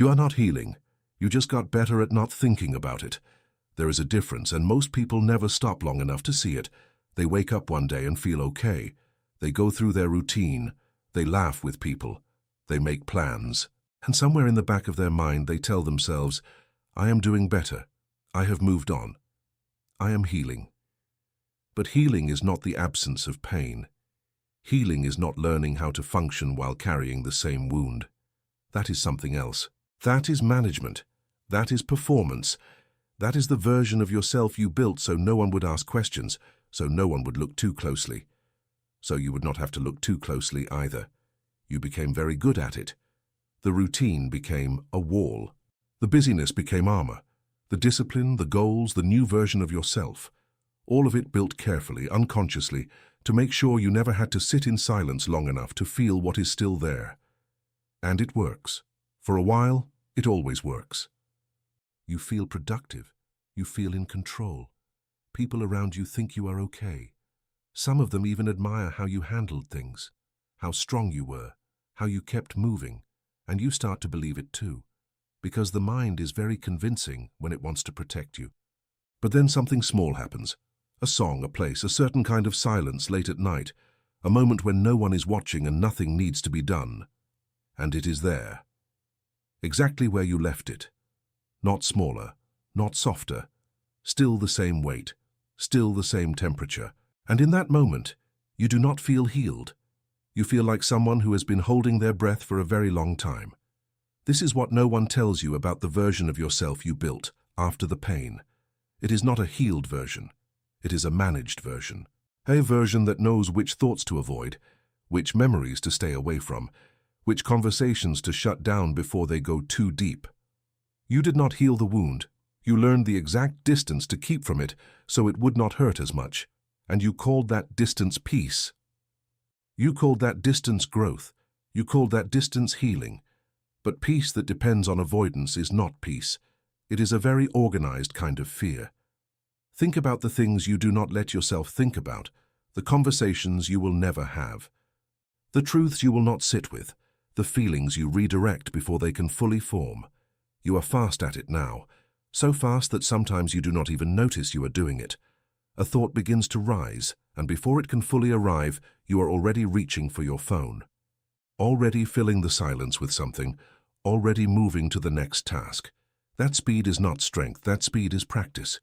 You are not healing. You just got better at not thinking about it. There is a difference, and most people never stop long enough to see it. They wake up one day and feel okay. They go through their routine. They laugh with people. They make plans. And somewhere in the back of their mind, they tell themselves, I am doing better. I have moved on. I am healing. But healing is not the absence of pain. Healing is not learning how to function while carrying the same wound. That is something else. That is management. That is performance. That is the version of yourself you built so no one would ask questions, so no one would look too closely. So you would not have to look too closely either. You became very good at it. The routine became a wall. The busyness became armor. The discipline, the goals, the new version of yourself. All of it built carefully, unconsciously, to make sure you never had to sit in silence long enough to feel what is still there. And it works. For a while, it always works. You feel productive. You feel in control. People around you think you are okay. Some of them even admire how you handled things, how strong you were, how you kept moving, and you start to believe it too, because the mind is very convincing when it wants to protect you. But then something small happens. A song, a place, a certain kind of silence late at night, a moment when no one is watching and nothing needs to be done. And it is there. Exactly where you left it. Not smaller, not softer, still the same weight, still the same temperature. And in that moment, you do not feel healed. You feel like someone who has been holding their breath for a very long time. This is what no one tells you about the version of yourself you built after the pain. It is not a healed version. It is a managed version. A version that knows which thoughts to avoid, which memories to stay away from, which conversations to shut down before they go too deep. You did not heal the wound. You learned the exact distance to keep from it so it would not hurt as much. And you called that distance peace. You called that distance growth. You called that distance healing. But peace that depends on avoidance is not peace. It is a very organized kind of fear. Think about the things you do not let yourself think about, the conversations you will never have, the truths you will not sit with, the feelings you redirect before they can fully form. You are fast at it now, so fast that sometimes you do not even notice you are doing it. A thought begins to rise, and before it can fully arrive, you are already reaching for your phone. Already filling the silence with something, already moving to the next task. That speed is not strength, that speed is practice.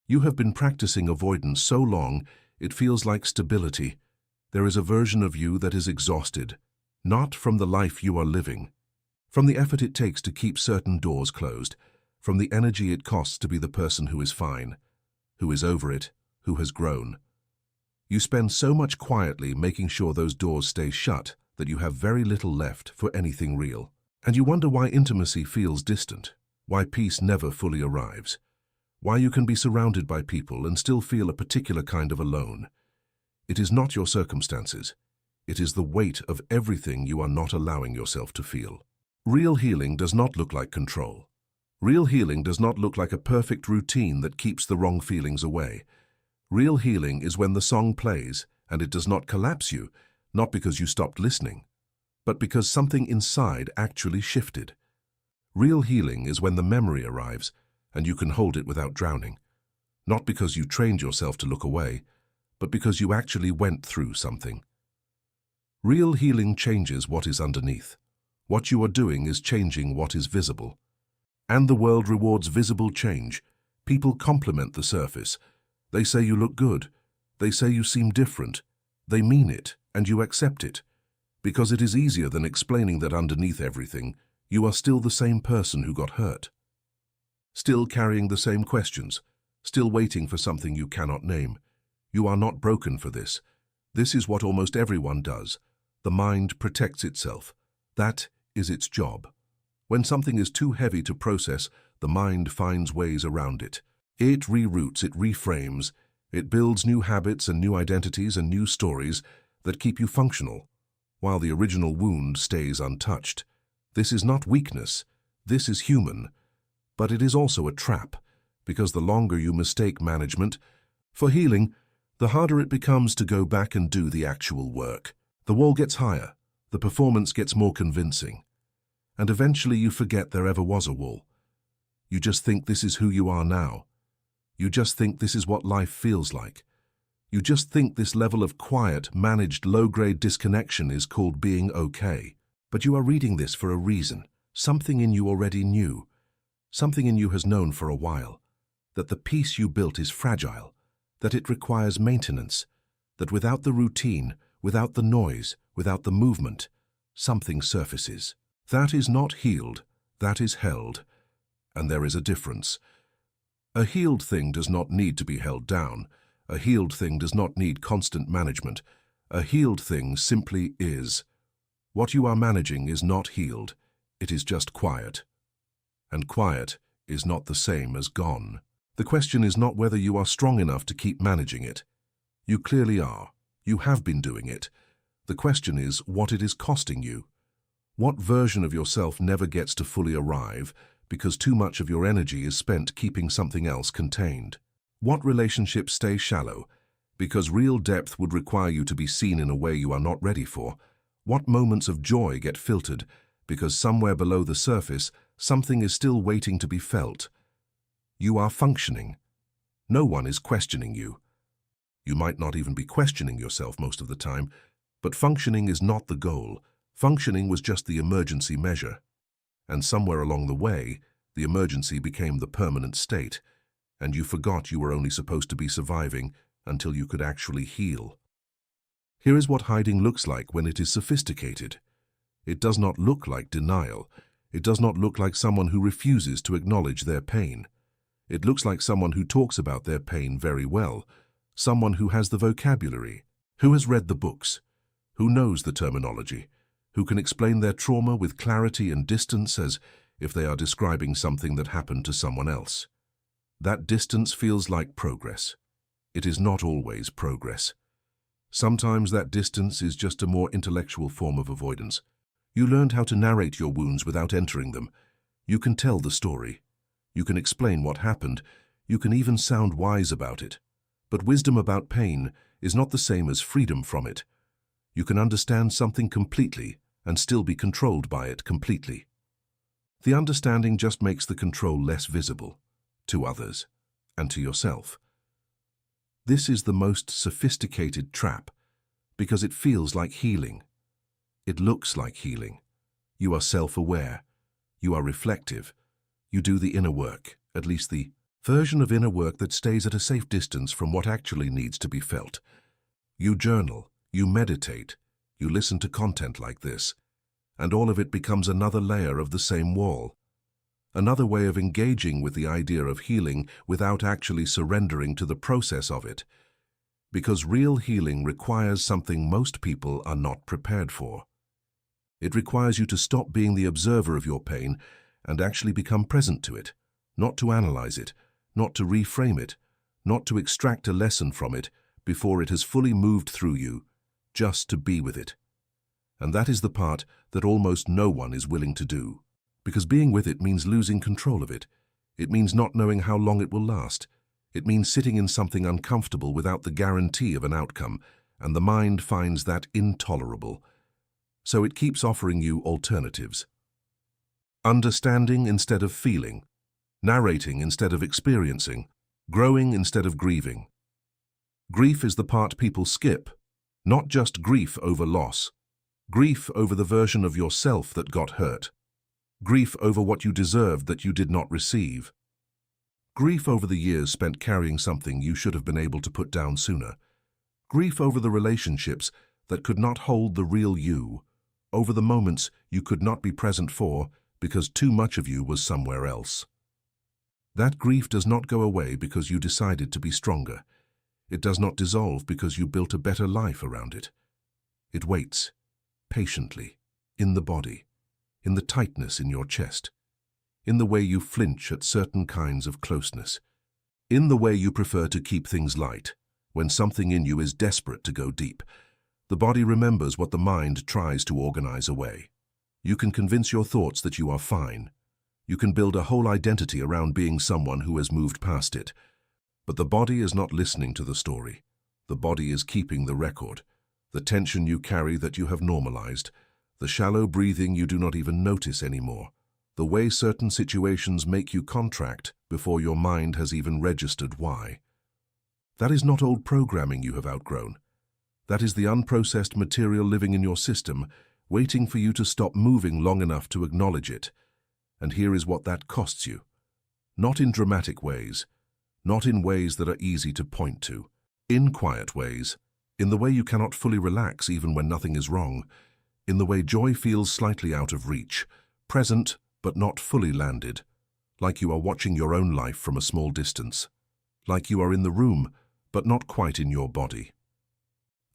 You have been practicing avoidance so long, it feels like stability. There is a version of you that is exhausted, not from the life you are living, from the effort it takes to keep certain doors closed, from the energy it costs to be the person who is fine, who is over it, who has grown. You spend so much quietly making sure those doors stay shut that you have very little left for anything real. And you wonder why intimacy feels distant, why peace never fully arrives, why you can be surrounded by people and still feel a particular kind of alone. It is not your circumstances. It is the weight of everything you are not allowing yourself to feel. Real healing does not look like control. Real healing does not look like a perfect routine that keeps the wrong feelings away. Real healing is when the song plays and it does not collapse you, not because you stopped listening, but because something inside actually shifted. Real healing is when the memory arrives and you can hold it without drowning, not because you trained yourself to look away, but because you actually went through something. Real healing changes what is underneath. What you are doing is changing what is visible. And the world rewards visible change. People compliment the surface. They say you look good. They say you seem different. They mean it, and you accept it. Because it is easier than explaining that underneath everything, you are still the same person who got hurt. Still carrying the same questions. Still waiting for something you cannot name. You are not broken for this. This is what almost everyone does. The mind protects itself. That is its job. When something is too heavy to process, the mind finds ways around it. It reroutes, it reframes, it builds new habits and new identities and new stories that keep you functional, while the original wound stays untouched. This is not weakness, this is human, but it is also a trap, because the longer you mistake management for healing, the harder it becomes to go back and do the actual work. The wall gets higher, the performance gets more convincing. And eventually you forget there ever was a wall. You just think this is who you are now. You just think this is what life feels like. You just think this level of quiet, managed, low-grade disconnection is called being okay. But you are reading this for a reason. Something in you already knew. Something in you has known for a while. That the peace you built is fragile. That it requires maintenance. That without the routine, without the noise, without the movement, something surfaces. That is not healed. That is held. And there is a difference. A healed thing does not need to be held down. A healed thing does not need constant management. A healed thing simply is. What you are managing is not healed. It is just quiet. And quiet is not the same as gone. The question is not whether you are strong enough to keep managing it. You clearly are. You have been doing it. The question is what it is costing you. What version of yourself never gets to fully arrive because too much of your energy is spent keeping something else contained? What relationships stay shallow because real depth would require you to be seen in a way you are not ready for? What moments of joy get filtered because somewhere below the surface something is still waiting to be felt? You are functioning. No one is questioning you. You might not even be questioning yourself most of the time, but functioning is not the goal. Functioning was just the emergency measure. And somewhere along the way, the emergency became the permanent state, and you forgot you were only supposed to be surviving until you could actually heal. Here is what hiding looks like when it is sophisticated. It does not look like denial. It does not look like someone who refuses to acknowledge their pain. It looks like someone who talks about their pain very well, someone who has the vocabulary, who has read the books, who knows the terminology, who can explain their trauma with clarity and distance as if they are describing something that happened to someone else. That distance feels like progress. It is not always progress. Sometimes that distance is just a more intellectual form of avoidance. You learned how to narrate your wounds without entering them. You can tell the story. You can explain what happened. You can even sound wise about it. But wisdom about pain is not the same as freedom from it. You can understand something completely and still be controlled by it completely. The understanding just makes the control less visible to others and to yourself. This is the most sophisticated trap because it feels like healing. It looks like healing. You are self-aware. You are reflective. You do the inner work, at least the version of inner work that stays at a safe distance from what actually needs to be felt. You journal. You meditate. You listen to content like this. And all of it becomes another layer of the same wall. Another way of engaging with the idea of healing without actually surrendering to the process of it. Because real healing requires something most people are not prepared for. It requires you to stop being the observer of your pain and actually become present to it, not to analyze it, not to reframe it, not to extract a lesson from it before it has fully moved through you, just to be with it. And that is the part that almost no one is willing to do. Because being with it means losing control of it. It means not knowing how long it will last. It means sitting in something uncomfortable without the guarantee of an outcome, and the mind finds that intolerable. So it keeps offering you alternatives. Understanding instead of feeling, narrating instead of experiencing, growing instead of grieving. Grief is the part people skip, not just grief over loss, grief over the version of yourself that got hurt. Grief over what you deserved that you did not receive. Grief over the years spent carrying something you should have been able to put down sooner. Grief over the relationships that could not hold the real you, over the moments you could not be present for because too much of you was somewhere else. That grief does not go away because you decided to be stronger. It does not dissolve because you built a better life around it. It waits, patiently, in the body, in the tightness in your chest, in the way you flinch at certain kinds of closeness, in the way you prefer to keep things light, when something in you is desperate to go deep. The body remembers what the mind tries to organize away. You can convince your thoughts that you are fine. You can build a whole identity around being someone who has moved past it. But the body is not listening to the story. The body is keeping the record, the tension you carry that you have normalized, The shallow breathing you do not even notice anymore. The way certain situations make you contract before your mind has even registered why. That is not old programming you have outgrown. That is the unprocessed material living in your system, waiting for you to stop moving long enough to acknowledge it. And here is what that costs you. Not in dramatic ways, not in ways that are easy to point to. In quiet ways, in the way you cannot fully relax even when nothing is wrong, in the way joy feels slightly out of reach, present but not fully landed, like you are watching your own life from a small distance, like you are in the room but not quite in your body.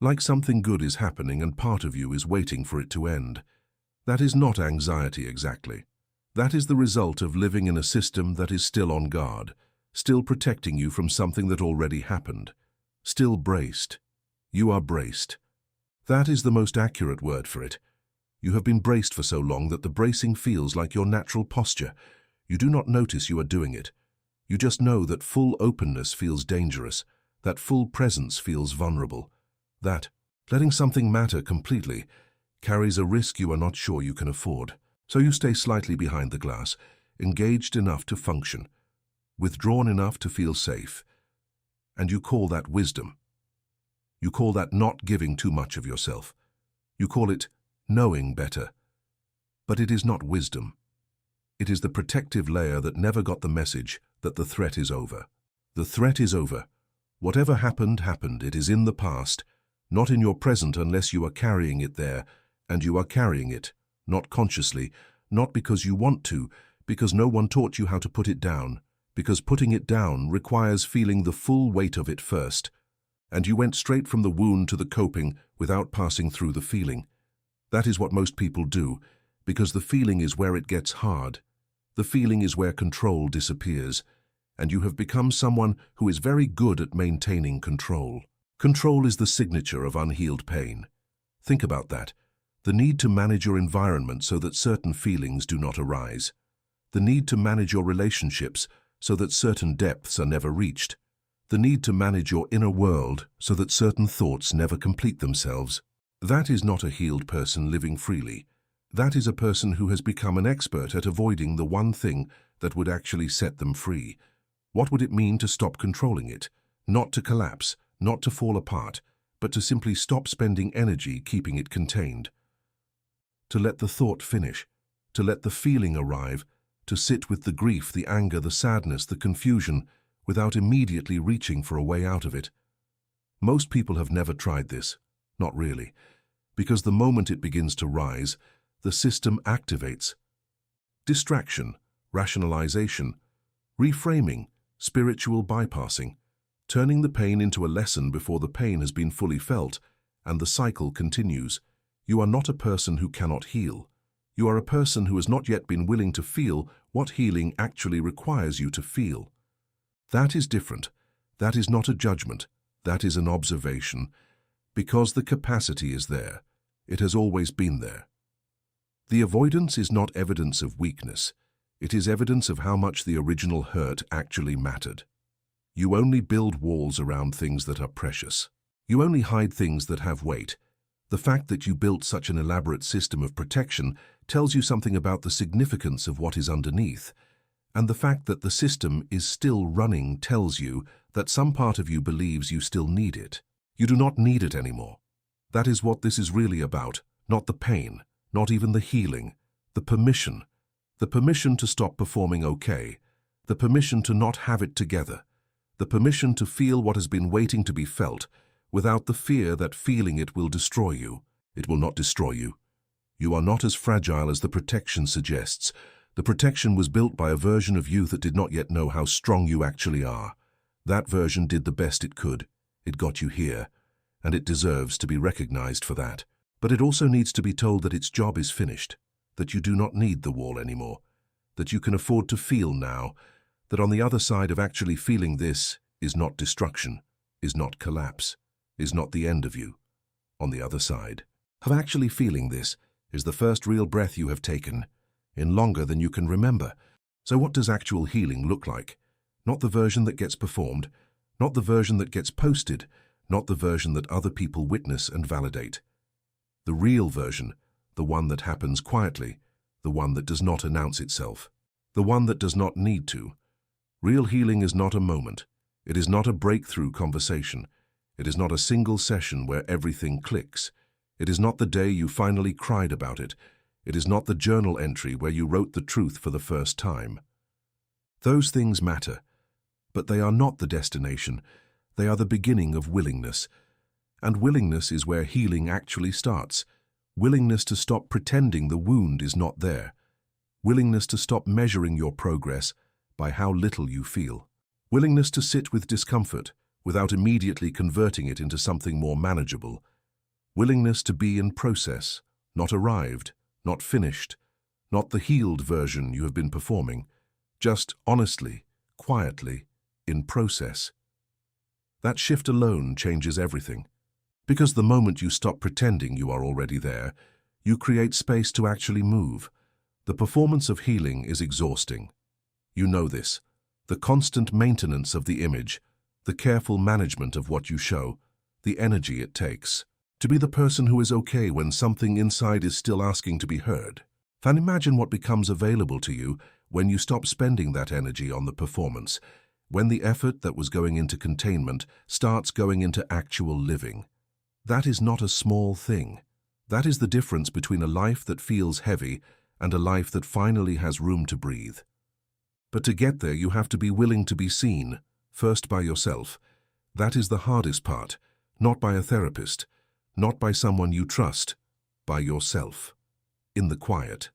Like something good is happening and part of you is waiting for it to end. That is not anxiety exactly. That is the result of living in a system that is still on guard, still protecting you from something that already happened, still braced. You are braced. That is the most accurate word for it. You have been braced for so long that the bracing feels like your natural posture. You do not notice you are doing it. You just know that full openness feels dangerous, that full presence feels vulnerable, that letting something matter completely carries a risk you are not sure you can afford. So you stay slightly behind the glass, engaged enough to function, withdrawn enough to feel safe. And you call that wisdom. You call that not giving too much of yourself. You call it knowing better. But it is not wisdom. It is the protective layer that never got the message that the threat is over. The threat is over. Whatever happened, happened. It is in the past, not in your present unless you are carrying it there, and you are carrying it, not consciously, not because you want to, because no one taught you how to put it down, because putting it down requires feeling the full weight of it first, and you went straight from the wound to the coping without passing through the feeling. That is what most people do, because the feeling is where it gets hard. The feeling is where control disappears, and you have become someone who is very good at maintaining control. Control is the signature of unhealed pain. Think about that. The need to manage your environment so that certain feelings do not arise. The need to manage your relationships so that certain depths are never reached. The need to manage your inner world so that certain thoughts never complete themselves. That is not a healed person living freely. That is a person who has become an expert at avoiding the one thing that would actually set them free. What would it mean to stop controlling it? Not to collapse, not to fall apart, but to simply stop spending energy keeping it contained. To let the thought finish, to let the feeling arrive, to sit with the grief, the anger, the sadness, the confusion, without immediately reaching for a way out of it. Most people have never tried this, not really, because the moment it begins to rise, the system activates. Distraction, rationalization, reframing, spiritual bypassing, turning the pain into a lesson before the pain has been fully felt, and the cycle continues. You are not a person who cannot heal. You are a person who has not yet been willing to feel what healing actually requires you to feel. That is different. That is not a judgment. That is an observation. Because the capacity is there. It has always been there. The avoidance is not evidence of weakness. It is evidence of how much the original hurt actually mattered. You only build walls around things that are precious. You only hide things that have weight. The fact that you built such an elaborate system of protection tells you something about the significance of what is underneath. And the fact that the system is still running tells you that some part of you believes you still need it. You do not need it anymore. That is what this is really about, not the pain, not even the healing, the permission. The permission to stop performing okay, the permission to not have it together, the permission to feel what has been waiting to be felt, without the fear that feeling it will destroy you. It will not destroy you. You are not as fragile as the protection suggests. The protection was built by a version of you that did not yet know how strong you actually are. That version did the best it could. It got you here, and it deserves to be recognized for that. But it also needs to be told that its job is finished, that you do not need the wall anymore, that you can afford to feel now, that on the other side of actually feeling this is not destruction, is not collapse, is not the end of you. On the other side of actually feeling this is the first real breath you have taken, in longer than you can remember. So what does actual healing look like? Not the version that gets performed, not the version that gets posted, not the version that other people witness and validate. The real version, the one that happens quietly, the one that does not announce itself, the one that does not need to. Real healing is not a moment. It is not a breakthrough conversation. It is not a single session where everything clicks. It is not the day you finally cried about it. It is not the journal entry where you wrote the truth for the first time. Those things matter, but they are not the destination. They are the beginning of willingness. And willingness is where healing actually starts. Willingness to stop pretending the wound is not there. Willingness to stop measuring your progress by how little you feel. Willingness to sit with discomfort without immediately converting it into something more manageable. Willingness to be in process, not arrived, not finished, not the healed version you have been performing, just honestly, quietly, in process. That shift alone changes everything. Because the moment you stop pretending you are already there, you create space to actually move. The performance of healing is exhausting. You know this. The constant maintenance of the image, the careful management of what you show, the energy it takes. To be the person who is okay when something inside is still asking to be heard. And imagine what becomes available to you when you stop spending that energy on the performance, when the effort that was going into containment starts going into actual living. That is not a small thing. That is the difference between a life that feels heavy and a life that finally has room to breathe. But to get there, you have to be willing to be seen, first by yourself. That is the hardest part, not by a therapist, not by someone you trust, by yourself. In the quiet.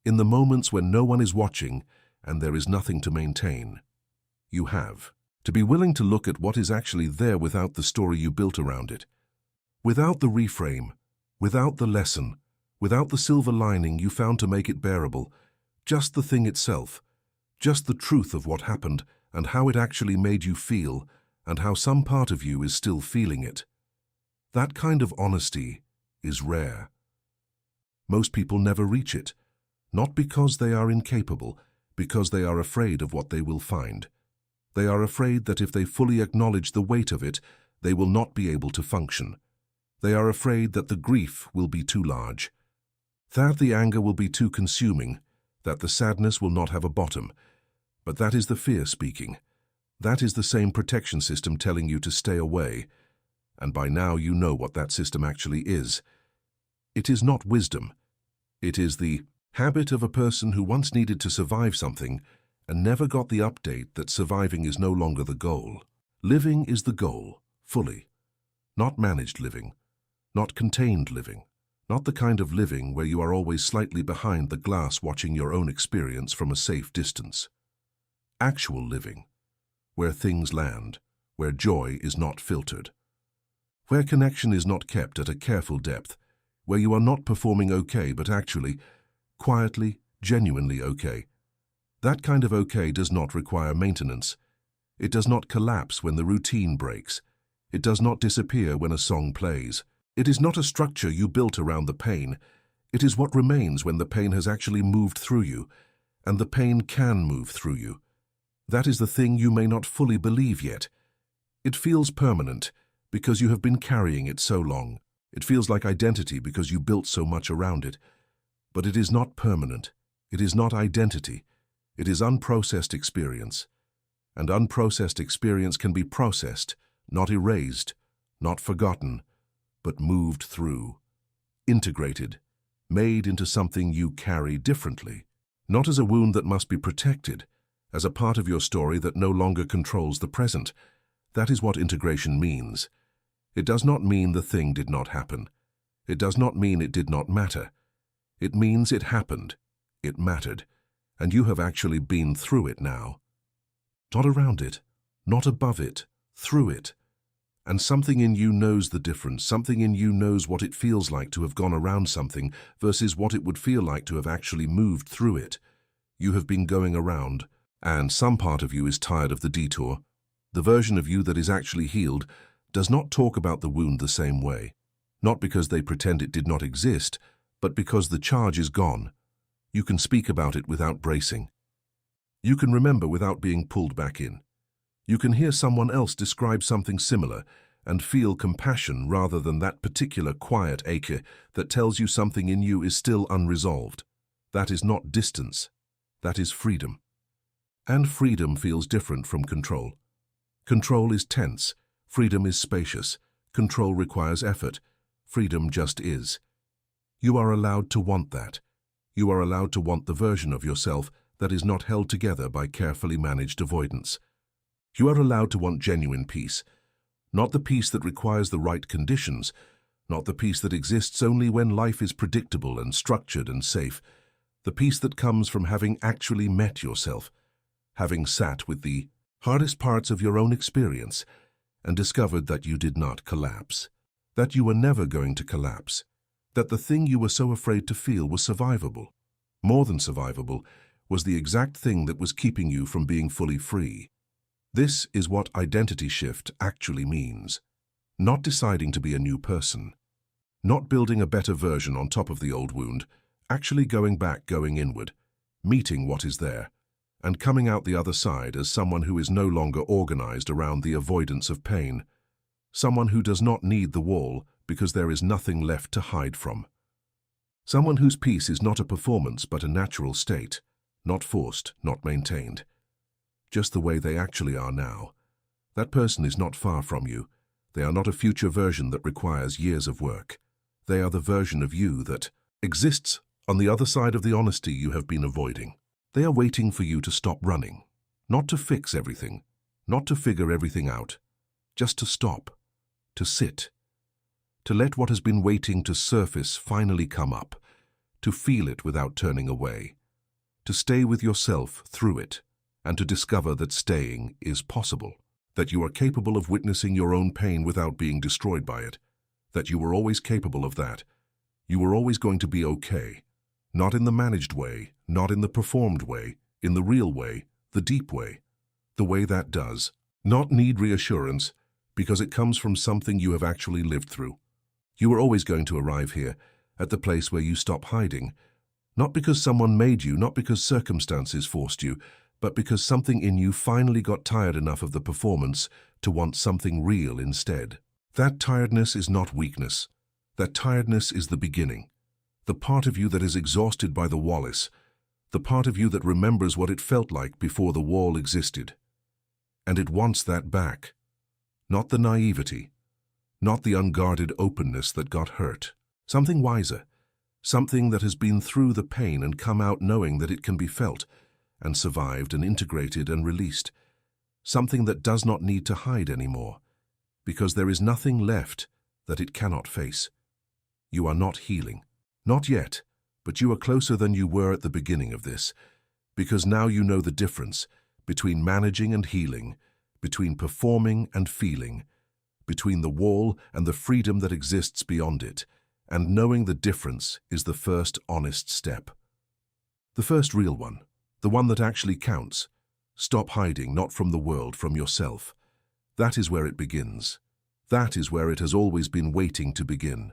In the moments when no one is watching and there is nothing to maintain. You have to be willing to look at what is actually there without the story you built around it. Without the reframe, without the lesson, without the silver lining you found to make it bearable, just the thing itself, just the truth of what happened and how it actually made you feel and how some part of you is still feeling it. That kind of honesty is rare. Most people never reach it, not because they are incapable, because they are afraid of what they will find. They are afraid that if they fully acknowledge the weight of it, they will not be able to function. They are afraid that the grief will be too large, that the anger will be too consuming, that the sadness will not have a bottom. But that is the fear speaking. That is the same protection system telling you to stay away. And by now you know what that system actually is. It is not wisdom. It is the habit of a person who once needed to survive something and never got the update that surviving is no longer the goal. Living is the goal, fully. Not managed living. Not contained living. Not the kind of living where you are always slightly behind the glass watching your own experience from a safe distance. Actual living, where things land, where joy is not filtered, where connection is not kept at a careful depth, where you are not performing okay but actually, quietly, genuinely okay. That kind of okay does not require maintenance. It does not collapse when the routine breaks. It does not disappear when a song plays. It is not a structure you built around the pain. It is what remains when the pain has actually moved through you, and the pain can move through you. That is the thing you may not fully believe yet. It feels permanent because you have been carrying it so long. It feels like identity because you built so much around it. But it is not permanent. It is not identity. It is unprocessed experience. And unprocessed experience can be processed, not erased, not forgotten, but moved through, integrated, made into something you carry differently, not as a wound that must be protected, as a part of your story that no longer controls the present. That is what integration means. It does not mean the thing did not happen. It does not mean it did not matter. It means it happened, it mattered, and you have actually been through it now. Not around it, not above it, through it. And something in you knows the difference. Something in you knows what it feels like to have gone around something versus what it would feel like to have actually moved through it. You have been going around, and some part of you is tired of the detour. The version of you that is actually healed does not talk about the wound the same way. Not because they pretend it did not exist, but because the charge is gone. You can speak about it without bracing. You can remember without being pulled back in. You can hear someone else describe something similar, and feel compassion rather than that particular quiet ache that tells you something in you is still unresolved. That is not distance. That is freedom. And freedom feels different from control. Control is tense. Freedom is spacious. Control requires effort. Freedom just is. You are allowed to want that. You are allowed to want the version of yourself that is not held together by carefully managed avoidance. You are allowed to want genuine peace. Not the peace that requires the right conditions, not the peace that exists only when life is predictable and structured and safe. The peace that comes from having actually met yourself, having sat with the hardest parts of your own experience and discovered that you did not collapse, that you were never going to collapse, that the thing you were so afraid to feel was survivable. More than survivable was the exact thing that was keeping you from being fully free. This is what identity shift actually means. Not deciding to be a new person, not building a better version on top of the old wound, actually going back, going inward, meeting what is there, and coming out the other side as someone who is no longer organized around the avoidance of pain, someone who does not need the wall because there is nothing left to hide from. Someone whose peace is not a performance but a natural state, not forced, not maintained. Just the way they actually are now. That person is not far from you. They are not a future version that requires years of work. They are the version of you that exists on the other side of the honesty you have been avoiding. They are waiting for you to stop running, not to fix everything, not to figure everything out, just to stop, to sit, to let what has been waiting to surface finally come up, to feel it without turning away, to stay with yourself through it, and to discover that staying is possible, that you are capable of witnessing your own pain without being destroyed by it, that you were always capable of that. You were always going to be okay, not in the managed way, not in the performed way, in the real way, the deep way, the way that does not need reassurance because it comes from something you have actually lived through. You were always going to arrive here, at the place where you stop hiding, not because someone made you, not because circumstances forced you, but because something in you finally got tired enough of the performance to want something real instead. That tiredness is not weakness. That tiredness is the beginning. The part of you that is exhausted by the Wallace, the part of you that remembers what it felt like before the wall existed. And it wants that back. Not the naivety, not the unguarded openness that got hurt. Something wiser, something that has been through the pain and come out knowing that it can be felt, and survived and integrated and released. Something that does not need to hide anymore, because there is nothing left that it cannot face. You are not healing. Not yet, but you are closer than you were at the beginning of this, because now you know the difference between managing and healing, between performing and feeling, between the wall and the freedom that exists beyond it, and knowing the difference is the first honest step. The first real one. The one that actually counts. Stop hiding, not from the world, from yourself. That is where it begins. That is where it has always been waiting to begin.